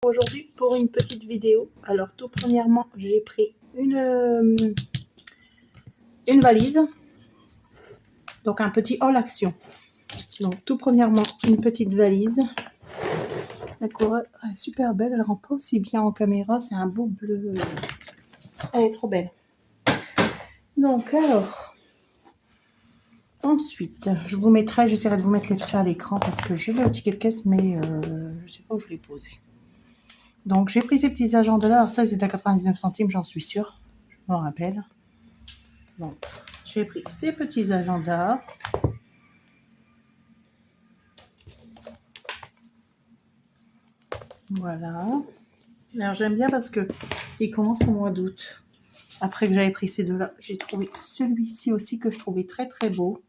retrouve aujourd'hui pour une petite vidéo. Alors tout premièrement, j'ai pris une valise, donc un petit haul action. Donc tout premièrement, une petite valise. La couleur est super belle, elle rend pas aussi bien en caméra, c'est un beau bleu. Elle est trop belle. Donc alors, ensuite, je vous mettrai, j'essaierai de vous mettre les prix à l'écran parce que j'ai le ticket de caisse, mais je sais pas où je l'ai posé. Donc j'ai pris ces petits agendas là, alors ça c'est à 99 centimes, j'en suis sûre, je m'en rappelle. Donc j'ai pris ces petits agendas. Voilà. Alors j'aime bien parce que il commence au mois d'août. Après que j'avais pris ces deux là, j'ai trouvé celui-ci aussi que je trouvais très très beau.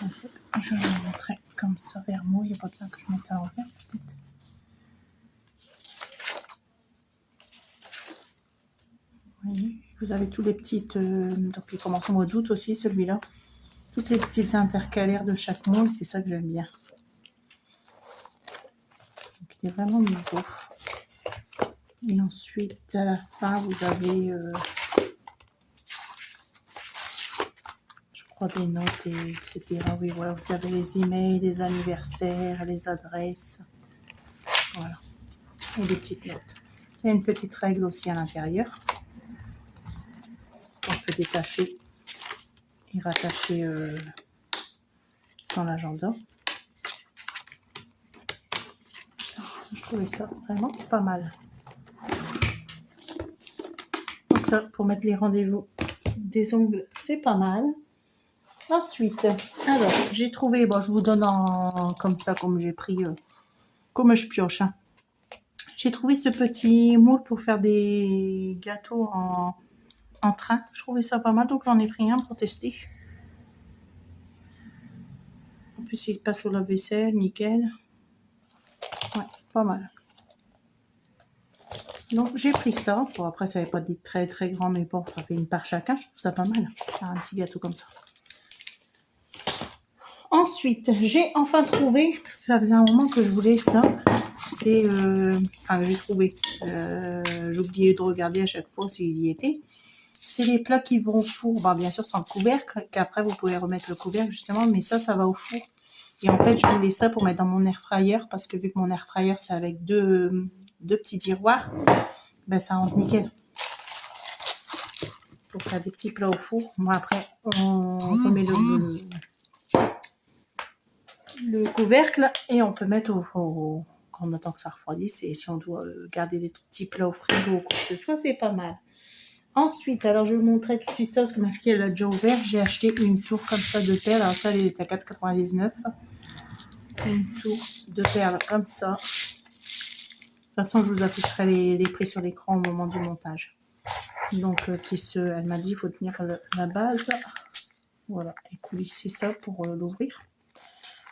En fait, je vais vous montrer comme ça vers moi, il n'y a pas besoin que je mette à l'envers peut-être. Oui, vous avez tous les petites, donc il commence au mois d'août aussi celui-là. Toutes les petites intercalaires de chaque mois, c'est ça que j'aime bien. Donc il est vraiment beau. Et ensuite, à la fin, vous avez, je crois, des notes, et etc. Oui, voilà, vous avez les emails, les anniversaires, les adresses. Voilà. Et des petites notes. Il y a une petite règle aussi à l'intérieur. On peut détacher et rattacher dans l'agenda. Je trouvais ça vraiment pas mal. Donc ça, pour mettre les rendez-vous des ongles, c'est pas mal. Ensuite, alors, j'ai trouvé, bon, je vous donne comme ça, comme j'ai pris, comme je pioche. Hein. J'ai trouvé ce petit moule pour faire des gâteaux en train. Je trouvais ça pas mal, donc j'en ai pris un pour tester. En plus, il passe au lave-vaisselle, nickel. Ouais, pas mal. Donc, j'ai pris ça. Bon, après, ça n'avait pas dit très très grand, mais bon, ça fait une part chacun. Je trouve ça pas mal. Faire un petit gâteau comme ça. Ensuite, j'ai enfin trouvé, parce que ça faisait un moment que je voulais ça. C'est, enfin, j'ai trouvé. J'oubliais de regarder à chaque fois s'ils y étaient. C'est les plats qui vont au four. Bon, bien sûr, sans le couvercle, qu'après, vous pouvez remettre le couvercle, justement. Mais ça va au four. Et en fait, je voulais ça pour mettre dans mon air fryer, parce que vu que mon air fryer, c'est avec deux petits tiroirs, ben, ça rentre nickel. Pour faire des petits plats au four. Moi, après, on remet le couvercle et on peut mettre quand on attend que ça refroidisse, et si on doit garder des petits plats au frigo ou quoi que ce soit, c'est pas mal. Ensuite, alors je vais vous montrer tout de suite ça parce que ma fille elle a déjà ouvert. J'ai acheté une tour comme ça de perles. Alors ça, elle est à 4,99. Une tour de perles comme ça. De toute façon, je vous afficherai les prix sur l'écran au moment du montage. Donc, elle m'a dit, il faut tenir la base. Voilà, et coulisser ça pour l'ouvrir.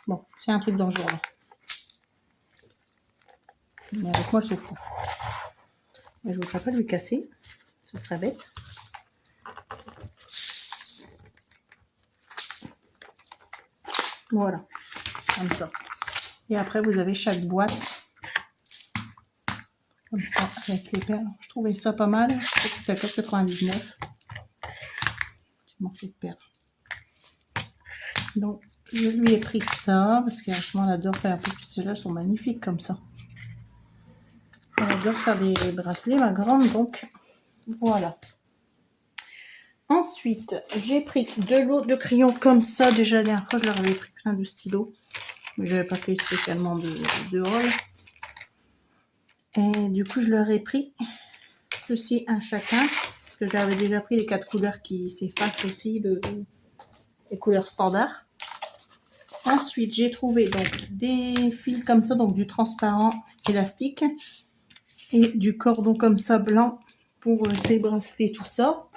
Bon, c'est un truc dangereux. Mais avec moi, elle s'ouvre pas. Mais je ne voudrais pas lui casser. Ce serait bête. Voilà, comme ça. Et après, vous avez chaque boîte. Comme ça, avec les perles. Je trouvais ça pas mal. C'était à 4,99. Petit morceau de perles. Donc, je lui ai pris ça. Parce qu'elle adore faire. Parce que ceux-là sont magnifiques comme ça. Elle adore faire des bracelets, ma grande. Donc, voilà. Ensuite, j'ai pris de l'eau de crayon comme ça. Déjà, la dernière fois, je leur avais pris plein de stylos. Mais je n'avais pas fait spécialement de haul. Et du coup, je leur ai pris ceci un chacun. Parce que j'avais déjà pris les 4 couleurs qui s'effacent aussi, les couleurs standards. Ensuite, j'ai trouvé donc des fils comme ça, donc du transparent élastique. Et du cordon comme ça blanc pour ces bracelets, tout ça.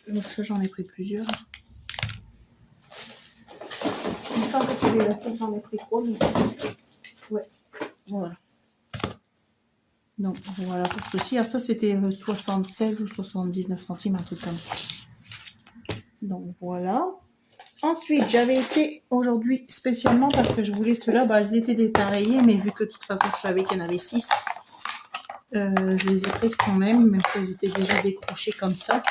Donc ça, j'en ai pris plusieurs. Il me semble que celui-là, j'en ai pris 3. Mais... ouais, voilà. Donc voilà pour ceci. Alors ça, c'était 76 ou 79 centimes, un truc comme ça. Donc voilà. Ensuite, j'avais été aujourd'hui spécialement parce que je voulais ceux-là, bah, ils étaient dépareillés, mais vu que de toute façon je savais qu'il y en avait 6, je les ai prises quand même s'ils étaient déjà décrochés comme ça.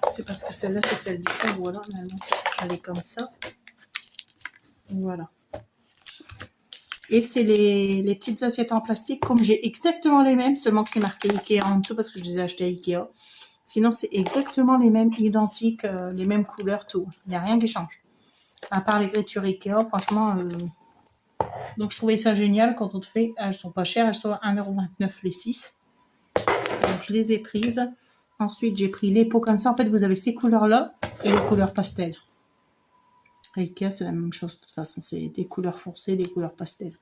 C'est parce que celle-là, c'est celle du fond, voilà, normalement, elle est comme ça. Voilà. Et c'est les petites assiettes en plastique, comme j'ai exactement les mêmes, seulement que c'est marqué Ikea en dessous parce que je les ai achetées à Ikea. Sinon, c'est exactement les mêmes, identiques, les mêmes couleurs, tout. Il n'y a rien qui change. À part l'écriture Ikea, franchement. Donc, je trouvais ça génial quand on te fait. Elles sont pas chères, elles sont à 1,29 € les 6. Donc, je les ai prises. Ensuite, j'ai pris les pots comme ça. En fait, vous avez ces couleurs-là et les couleurs pastel. Ikea, c'est la même chose. De toute façon, c'est des couleurs foncées, des couleurs pastel.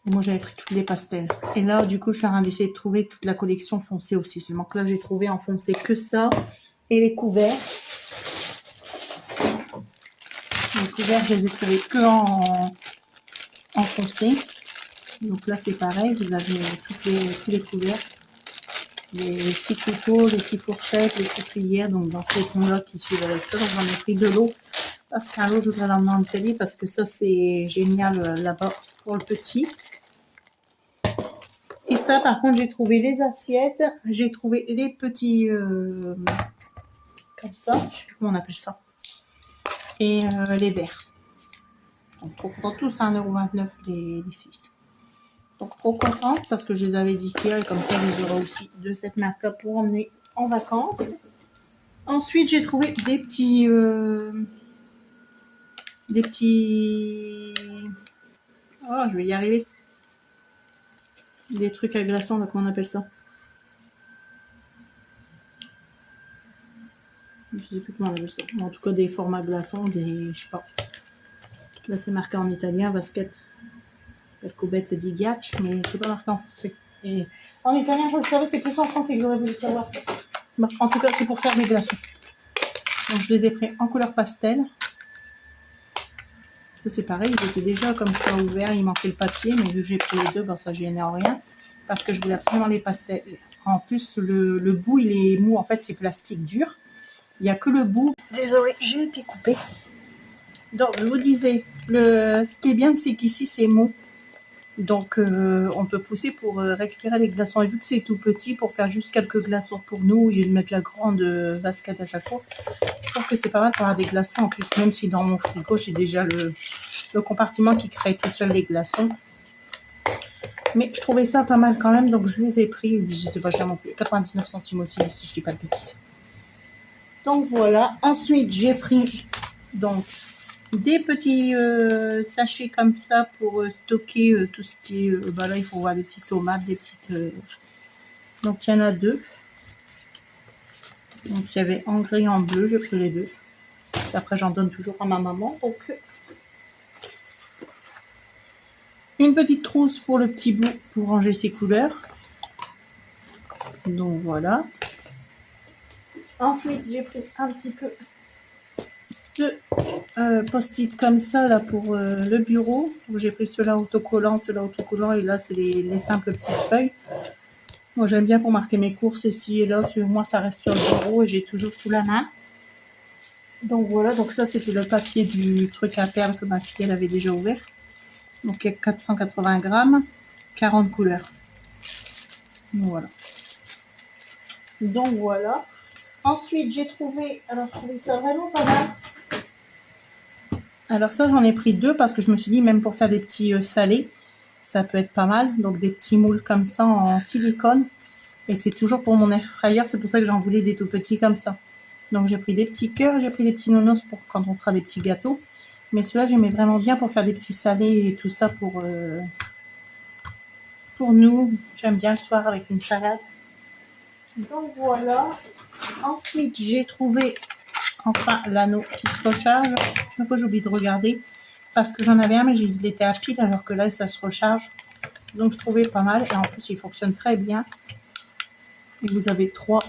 Et moi, j'avais pris toutes les pastels. Et là, du coup, je suis en train d'essayer de trouver toute la collection foncée aussi. Seulement que là, j'ai trouvé en foncé que ça. Et les couverts. Les couverts, je les ai trouvés que en foncé. Donc là, c'est pareil. Vous avez tous les couverts. Les 6 couteaux, les 6 fourchettes, les 6 cuillères. Donc, dans ces tons-là qui suivent avec ça. Donc, j'en ai pris de l'eau. Parce qu'un lot, je voudrais l'emmener en Italie. Parce que ça, c'est génial là-bas pour le petit. Et ça, par contre, j'ai trouvé les assiettes. J'ai trouvé les petits... comme ça. Je ne sais plus comment on appelle ça. Et les verres. Donc, trop content. Tous à 1,29 € les 6. Donc, trop contente parce que je les avais d'Ikea. Et comme ça, je les aurai aussi de cette marque-là pour emmener en vacances. Ensuite, j'ai trouvé des petits... Oh, je vais y arriver. Des trucs à glaçons, là, comment on appelle ça? Je sais plus comment on appelle ça. En tout cas, des formats glaçons, je sais pas. Là, c'est marqué en italien, basket. Cobette di ghiaccio, mais c'est pas marqué en français. Et en italien, je le savais, c'est plus en français que j'aurais voulu savoir. Bon, en tout cas, c'est pour faire des glaçons. Donc, je les ai pris en couleur pastel. Ça, c'est pareil, ils étaient déjà comme ça ouverts, il manquait le papier, mais vu que j'ai pris les deux, ben, ça gênait en rien. Parce que je voulais absolument les pastels. En plus, le bout, il est mou. En fait, c'est plastique dur. Il n'y a que le bout. Désolée, j'ai été coupée. Donc, je vous disais, ce qui est bien, c'est qu'ici, c'est mou. Donc, on peut pousser pour récupérer les glaçons. Et vu que c'est tout petit, pour faire juste quelques glaçons pour nous, et de mettre la grande vasquette à chaque fois, je trouve que c'est pas mal pour avoir des glaçons. En plus, même si dans mon frigo, j'ai déjà le compartiment qui crée tout seul les glaçons. Mais je trouvais ça pas mal quand même, donc je les ai pris. Ils étaient pas cher non plus. 99 centimes aussi, si je dis pas de bêtises. Donc voilà. Ensuite, j'ai pris donc des petits sachets comme ça pour stocker tout ce qui est... bah là, il faut voir des petites tomates, des petites... Donc, il y en a 2. Donc, il y avait en gris et en bleu. J'ai pris les 2. Et après, j'en donne toujours à ma maman. Donc, une petite trousse pour le petit bout pour ranger ses couleurs. Donc, voilà. Ensuite, j'ai pris un petit peu de post-it comme ça là pour le bureau. J'ai pris ceux-là autocollants, et là, c'est les simples petites feuilles. Moi, j'aime bien pour marquer mes courses ici et là. Sur moi, ça reste sur le bureau et j'ai toujours sous la main. Donc voilà, donc ça, c'était le papier du truc à perles que ma fille, elle avait déjà ouvert. Donc, il y a 480 grammes, 40 couleurs. Donc voilà. Donc voilà. Ensuite, j'ai trouvé, alors je trouvais ça vraiment pas mal. Alors ça, j'en ai pris 2 parce que je me suis dit, même pour faire des petits salés, ça peut être pas mal. Donc des petits moules comme ça en silicone. Et c'est toujours pour mon air fryer, c'est pour ça que j'en voulais des tout petits comme ça. Donc j'ai pris des petits cœurs, j'ai pris des petits nounours pour quand on fera des petits gâteaux. Mais ceux-là, j'aimais vraiment bien pour faire des petits salés et tout ça pour nous. J'aime bien le soir avec une salade. Donc voilà. Ensuite, j'ai trouvé enfin l'anneau qui se recharge. Chaque fois, j'oublie de regarder parce que j'en avais un, mais il était à pile alors que là, ça se recharge. Donc, je trouvais pas mal. Et en plus, il fonctionne très bien. Et vous avez 3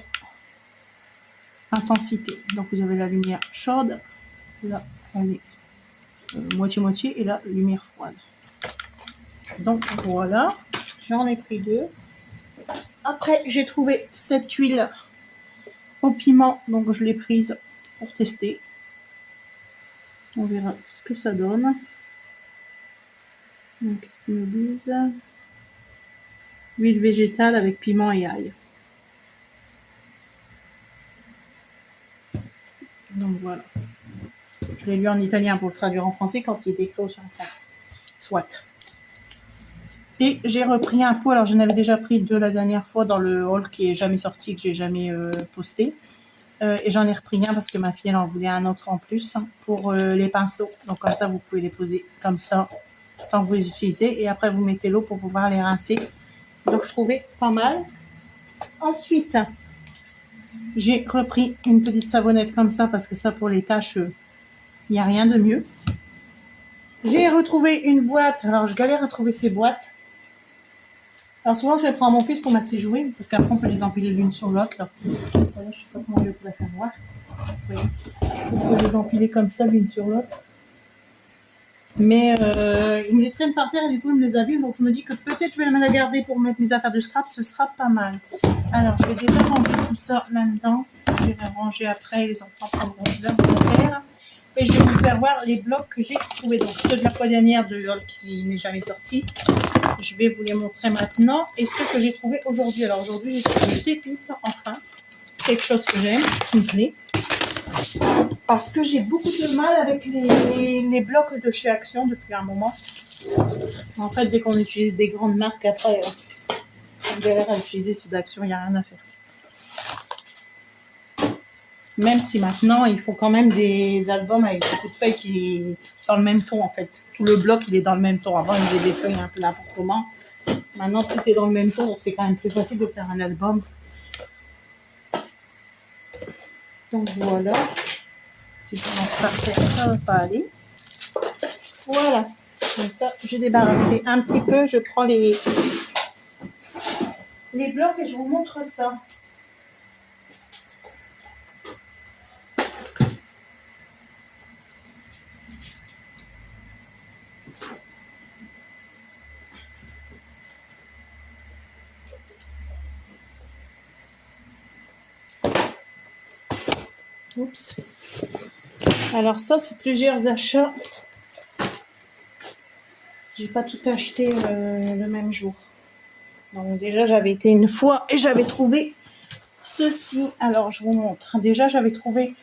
intensités. Donc, vous avez la lumière chaude. Là, elle est moitié-moitié. Et là, lumière froide. Donc, voilà. J'en ai pris 2. Après, j'ai trouvé cette huile au piment. Donc, je l'ai prise pour tester. On verra ce que ça donne. Donc, qu'est-ce qu'ils nous disent? Huile végétale avec piment et ail. Donc voilà. Je l'ai lu en italien pour le traduire en français quand il est écrit aussi en français. Soit. Et j'ai repris un pot. Alors, j'en avais déjà pris 2 la dernière fois dans le haul qui est jamais sorti, que j'ai jamais posté. Et j'en ai repris un parce que ma fille, elle en voulait un autre en plus pour les pinceaux. Donc, comme ça, vous pouvez les poser comme ça tant que vous les utilisez. Et après, vous mettez l'eau pour pouvoir les rincer. Donc, je trouvais pas mal. Ensuite, j'ai repris une petite savonnette comme ça parce que ça, pour les tâches, il n'y a rien de mieux. J'ai retrouvé une boîte. Alors, je galère à trouver ces boîtes. Alors, souvent, je les prends à mon fils pour mettre ses jouets parce qu'après, on peut les empiler l'une sur l'autre. Voilà, je sais pas comment je pourrais faire voir. Oui. On peut les empiler comme ça, l'une sur l'autre. Mais il me les traîne par terre et du coup, il me les abîme. Donc, je me dis que peut-être je vais la garder pour mettre mes affaires de scrap. Ce sera pas mal. Alors, je vais déjà ranger tout ça là-dedans. Je vais ranger après. Les enfants prendront leur affaires. Et je vais vous faire voir les blocs que j'ai trouvés. Donc, ceux de la fois dernière de haul qui n'est jamais sorti. Je vais vous les montrer maintenant. Et ceux que j'ai trouvés aujourd'hui. Alors, aujourd'hui, j'ai trouvé une pépite, enfin. Quelque chose que j'aime, qui me plaît. Parce que j'ai beaucoup de mal avec les blocs de chez Action depuis un moment. En fait, dès qu'on utilise des grandes marques, après, on galère à utiliser ceux d'Action, il n'y a rien à faire. Même si maintenant, il faut quand même des albums avec beaucoup de feuilles qui sont dans le même ton, en fait. Tout le bloc, il est dans le même ton. Avant, il faisait des feuilles un peu n'importe comment. Maintenant, tout est dans le même ton, donc c'est quand même plus facile de faire un album. Donc, voilà. Si je commence par faire ça, ça va pas aller. Voilà. Comme ça, j'ai débarrassé un petit peu. Je prends les blocs et je vous montre ça. Oups. Alors ça, c'est plusieurs achats. J'ai pas tout acheté le même jour. Donc déjà, j'avais été une fois et j'avais trouvé ceci. Alors, je vous montre. Déjà, j'avais trouvé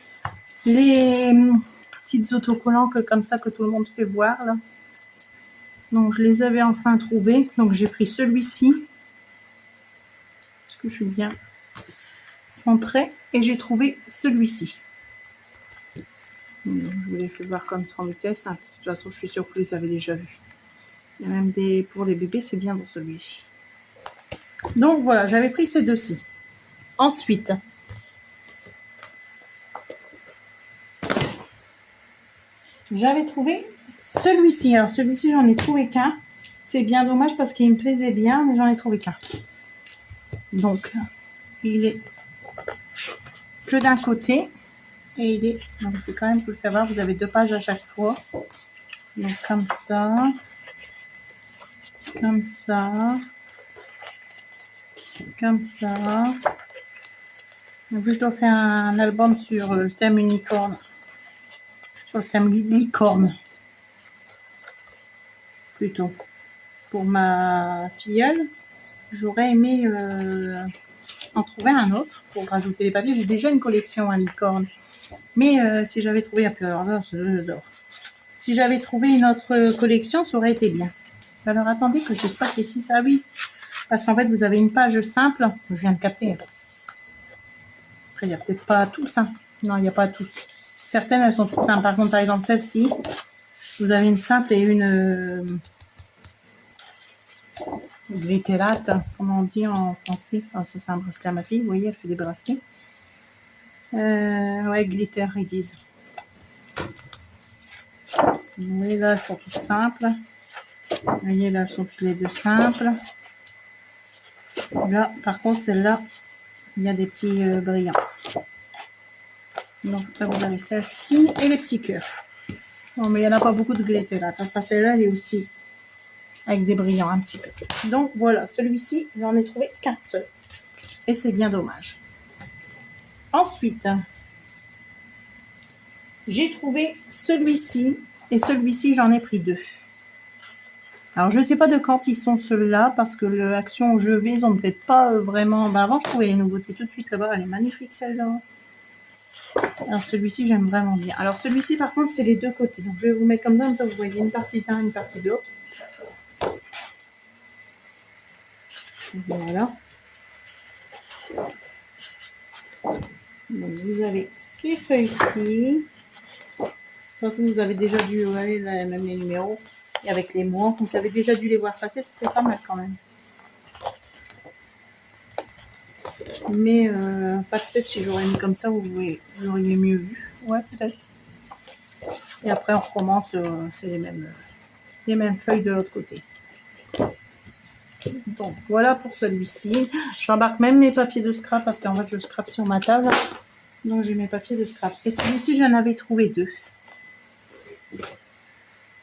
les petites autocollants comme ça que tout le monde fait voir là. Donc, je les avais enfin trouvés. Donc, j'ai pris celui-ci. Est-ce que je suis bien centrée? Et j'ai trouvé celui-ci. Donc, je vous l'ai fait voir comme ça en vitesse. Hein, parce que de toute façon, je suis sûre que vous les avez déjà vus. Il y a même des pour les bébés, c'est bien pour celui-ci. Donc, voilà, j'avais pris ces deux-ci. Ensuite, j'avais trouvé celui-ci. Alors, celui-ci, j'en ai trouvé qu'un. C'est bien dommage parce qu'il me plaisait bien, mais j'en ai trouvé qu'un. Donc, il est que d'un côté. Et il est... Donc, je vais quand même vous le faire voir. Vous avez 2 pages à chaque fois. Donc, comme ça. Comme ça. Comme ça. Donc, je dois faire un album sur le thème unicorne. Sur le thème licorne. Plutôt. Pour ma filleule, j'aurais aimé en trouver un autre pour rajouter les papiers. J'ai déjà une collection à licorne. Mais si j'avais trouvé un peu... Alors là, j'adore. Si j'avais trouvé une autre collection, ça aurait été bien. Alors, attendez que je spaghetti ça. Ah oui, parce qu'en fait, vous avez une page simple. Je viens de capter. Après, il n'y a peut-être pas tous. Hein. Non, il n'y a pas tous. Certaines, elles sont toutes simples. Par contre, par exemple, celle-ci, vous avez une simple et une glitterate. Comment on dit en français? Oh, ça, c'est un bracelet à ma fille. Vous voyez, elle fait des bracelets. Ouais, glitter, ils disent. Vous voyez, là, elles sont toutes simples. Vous voyez, là, elles sont toutes les deux simples. Là, par contre, celle-là, il y a des petits brillants. Donc, là, vous avez celle-ci et les petits cœurs. Non, mais il n'y en a pas beaucoup de glitter là. Parce que celle-là, elle est aussi avec des brillants un petit peu. Donc, voilà, celui-ci, j'en ai trouvé qu'un seul. Et c'est bien dommage. Ensuite, J'ai trouvé celui-ci et celui-ci, j'en ai pris 2. Alors, je ne sais pas de quand ils sont ceux-là, parce que l'action où je vais, ils ont peut-être pas vraiment... Ben, avant, je trouvais les nouveautés tout de suite là-bas. Elle est magnifique, celle-là. Alors, celui-ci, j'aime vraiment bien. Alors, celui-ci, par contre, c'est les deux côtés. Donc, je vais vous mettre comme ça, vous voyez une partie d'un, une partie de l'autre. Voilà. Donc, vous avez ces feuilles-ci. De toute façon, vous avez déjà dû... Allez, là, même les numéros. Et avec les mois, vous avez déjà dû les voir passer. C'est pas mal, quand même. Mais enfin, peut-être si j'aurais mis comme ça, vous l'auriez mieux vu. Ouais, peut-être. Et après, on recommence, c'est les mêmes feuilles de l'autre côté. Donc, voilà pour celui-ci. J'embarque même mes papiers de scrap parce qu'en fait, je scrape sur ma table. Donc, j'ai mes papiers de scrap. Et celui-ci, j'en avais trouvé 2.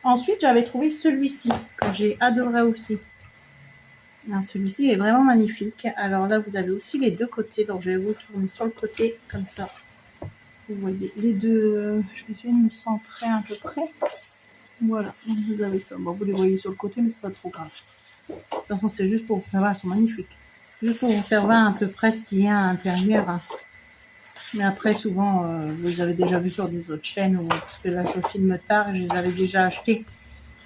Ensuite, j'avais trouvé celui-ci que j'ai adoré aussi. Celui-ci est vraiment magnifique. Alors là, vous avez aussi les deux côtés. Donc, je vais vous tourner sur le côté comme ça. Vous voyez les deux. Je vais essayer de me centrer à peu près. Voilà, donc vous avez ça. Bon, vous les voyez sur le côté, mais c'est pas trop grave. De toute façon, c'est juste pour vous faire voir, elles sont magnifiques. Juste pour vous faire voir à peu près ce qu'il y a à l'intérieur. Hein. Mais après, souvent, vous les avez déjà vus sur des autres chaînes, parce que là, je filme tard et je les avais déjà achetés.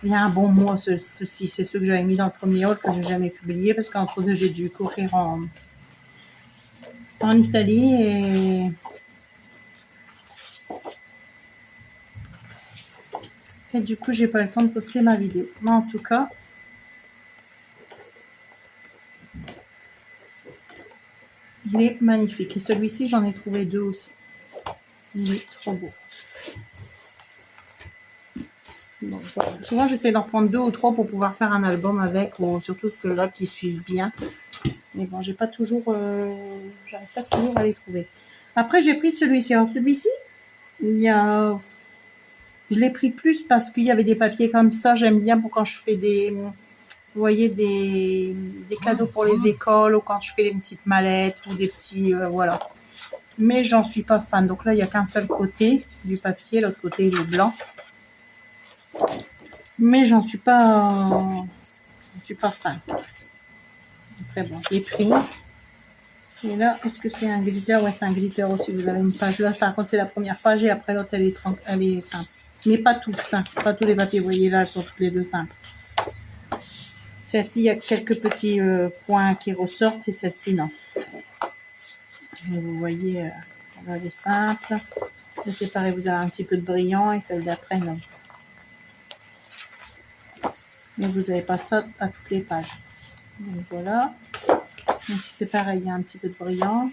Il y a un bon mois, ceux-ci, c'est ceux que j'avais mis dans le premier haul que j'ai jamais publié, parce qu'entre deux, j'ai dû courir en Italie et du coup, j'ai pas eu le temps de poster ma vidéo. Mais en tout cas, il est magnifique. Et celui-ci, j'en ai trouvé 2 aussi. Il est trop beau. Donc, voilà. Souvent, j'essaie d'en prendre 2 ou 3 pour pouvoir faire un album avec, ou surtout ceux-là qui suivent bien. Mais bon, j'arrive pas toujours à les trouver. Après, j'ai pris celui-ci. Alors, celui-ci, je l'ai pris plus parce qu'il y avait des papiers comme ça. J'aime bien pour quand je fais vous voyez, des cadeaux pour les écoles, ou quand je fais des petites mallettes, ou des petits, voilà. Mais j'en suis pas fan. Donc là, il n'y a qu'un seul côté du papier. L'autre côté, il est blanc. Mais j'en suis pas fan. Après, bon, je l'ai pris. Et là, est-ce que c'est un glitter? Ouais, c'est un glitter aussi. Vous avez une page là. Par contre, c'est la première page et après l'autre, elle est simple. Mais pas toutes, simple. Pas tous les papiers. Vous voyez là, elles sont toutes les deux simples. Celle-ci, il y a quelques petits points qui ressortent et celle-ci, non. Vous voyez, elle est simple. C'est pareil, vous avez un petit peu de brillant et celle d'après, non. Mais vous n'avez pas ça à toutes les pages. Donc voilà. Donc si c'est pareil, il y a un petit peu de brillant.